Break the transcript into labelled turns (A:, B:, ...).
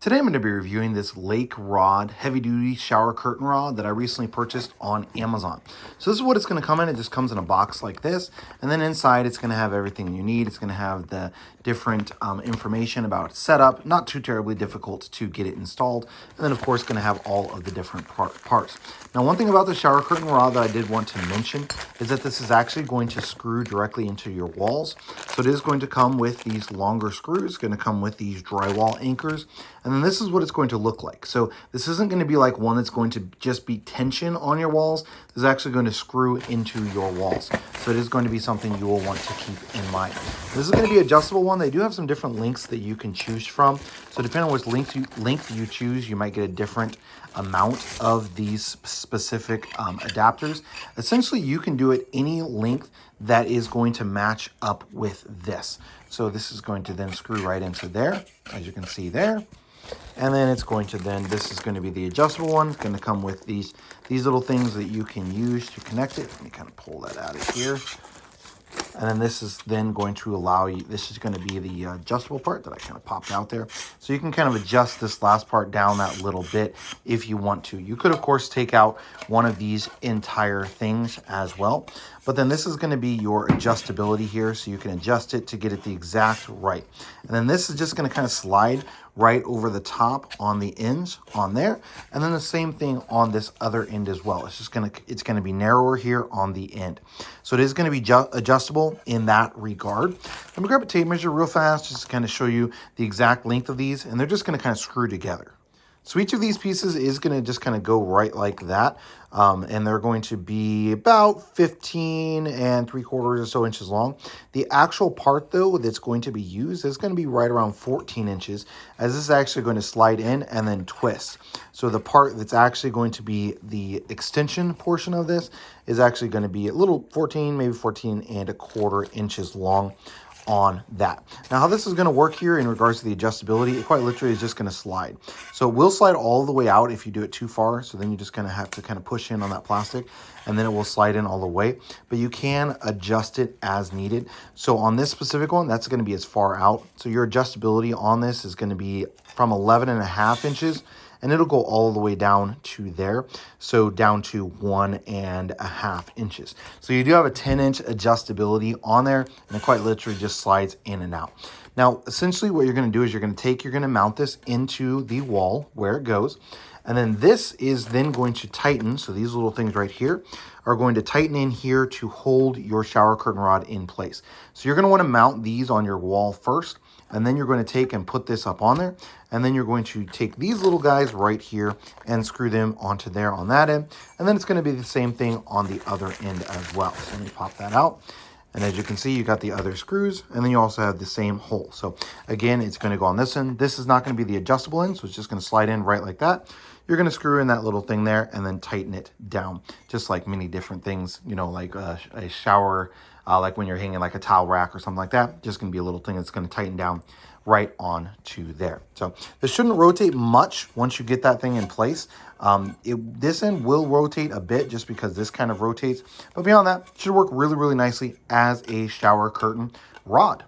A: Today I'm going to be reviewing this LakeRod heavy duty shower curtain rod that I recently purchased on Amazon. So this is what it's going to come in. It just comes in a box like this, and then inside it's going to have everything you need. It's going to have the different information about setup, not too terribly difficult to get it installed, and then of course going to have all of the different parts. Now one thing about the shower curtain rod that I did want to mention is that this is actually going to screw directly into your walls. So it is going to come with these longer screws, going to come with these drywall anchors. And then this is what it's going to look like. So this isn't going to be like one that's going to just be tension on your walls. This is actually going to screw into your walls. So it is going to be something you will want to keep in mind. This is going to be an adjustable one. They do have some different lengths that you can choose from. So depending on which length you choose, you might get a different amount of these specific adapters. Essentially, you can do it any length that is going to match up with this. So this is going to then screw right into there, as you can see there. And then it's going to then, this is going to be the adjustable one. It's going to come with these little things that you can use to connect it. Let me kind of pull that out of here. And then this is then going to allow you, this is going to be the adjustable part that I kind of popped out there. So you can kind of adjust this last part down that little bit if you want to. You could, of course, take out one of these entire things as well. But then this is going to be your adjustability here. So you can adjust it to get it the exact right. And then this is just going to kind of slide right over the top on the ends on there. And then the same thing on this other end as well. It's just it's going to be narrower here on the end. So it is going to be adjustable in that regard. Let me grab a tape measure real fast just to kind of show you the exact length of these. And they're just going to kind of screw together. So each of these pieces is going to just kind of go right like that. And they're going to be about 15 3/4 or so inches long. The actual part, though, that's going to be used is going to be right around 14 inches, as this is actually going to slide in and then twist. So the part that's actually going to be the extension portion of this is actually going to be a little 14, maybe 14 1/4 inches long on that. Now, how this is going to work here in regards to the adjustability, it quite literally is just going to slide. So it will slide all the way out if you do it too far. So then you just kind of have to kind of push in on that plastic, and then it will slide in all the way. But you can adjust it as needed. So on this specific one, that's going to be as far out. So your adjustability on this is going to be from 11.5 inches, and it'll go all the way down to there. So down to 1.5 inches. So you do have a 10-inch adjustability on there, and it quite literally just slides in and out. Now, essentially what you're going to do is you're going to mount this into the wall where it goes. And then this is then going to tighten. So these little things right here are going to tighten in here to hold your shower curtain rod in place. So you're going to want to mount these on your wall first. And then you're going to take and put this up on there. And then you're going to take these little guys right here and screw them onto there on that end. And then it's going to be the same thing on the other end as well. So let me pop that out. And as you can see, you got the other screws, and then you also have the same hole. So again, it's going to go on this end. This is not going to be the adjustable end, so it's just going to slide in right like that. You're going to screw in that little thing there and then tighten it down, just like many different things, you know, like a shower, like when you're hanging like a towel rack or something like that. Just going to be a little thing that's going to tighten down right on to there. So this shouldn't rotate much once you get that thing in place. This end will rotate a bit just because this kind of rotates, but beyond that, it should work really, really nicely as a shower curtain rod.